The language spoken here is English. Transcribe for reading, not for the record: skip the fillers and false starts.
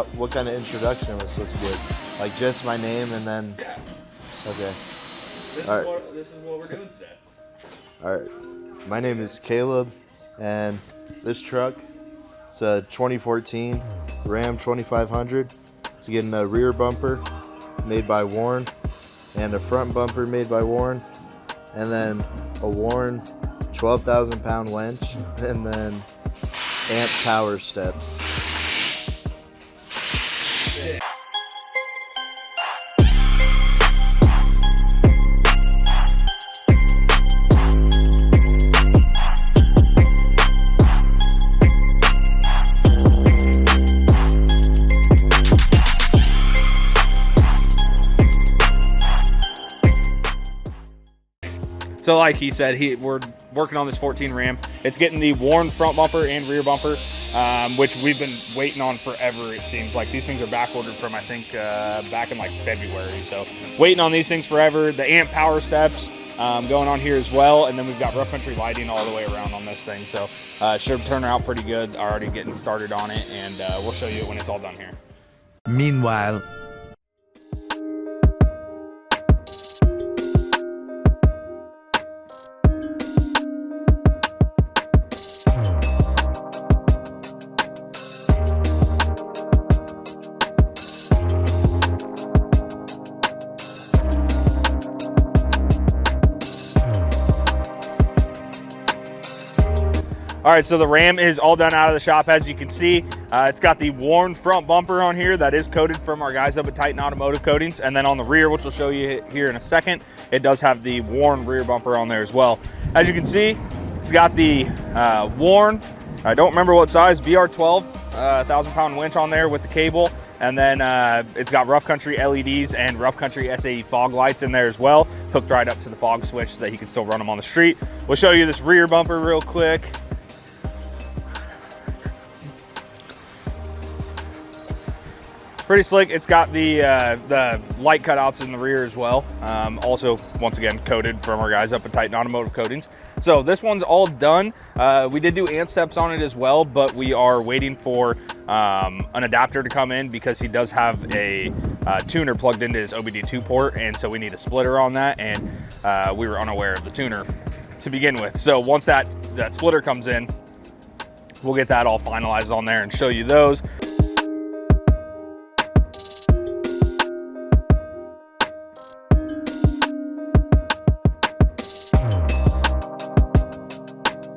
what kind of introduction am I supposed to give? Like just my name and then. Yeah. Okay. This is what we're doing today. All right. My name is Caleb, and this truck, it's a 2014 Ram 2500. It's getting a rear bumper made by Warren, and a front bumper made by Warren, and then a Warren 12,000 pound winch, and then amp power steps. So like he said, we're working on this 14 Ram. It's getting the Warren front bumper and rear bumper, which we've been waiting on forever, it seems like. These things are back ordered from, I think, back in like February. So waiting on these things forever. The amp power steps going on here as well. And then we've got rough country lighting all the way around on this thing. So it should turn out pretty good. Already getting started on it, and we'll show you when it's all done here. Meanwhile, All right, so the Ram is all done out of the shop, as you can see. It's got the Warren front bumper on here that is coated from our guys up at Titan Automotive Coatings. And then on the rear, which we'll show you here in a second, it does have the Warren rear bumper on there as well. As you can see, it's got the Warren, I don't remember what size, BR12, 1,000 pound winch on there with the cable. And then it's got rough country LEDs and rough country SAE fog lights in there as well, hooked right up to the fog switch so that he can still run them on the street. We'll show you this rear bumper real quick. Pretty slick. It's got the light cutouts in the rear as well. Also, once again, coated from our guys up at Titan Automotive Coatings. So this one's all done. We did do amp steps on it as well, but we are waiting for an adapter to come in because he does have a tuner plugged into his OBD2 port, and so we need a splitter on that, and we were unaware of the tuner to begin with. So once that splitter comes in, we'll get that all finalized on there and show you those.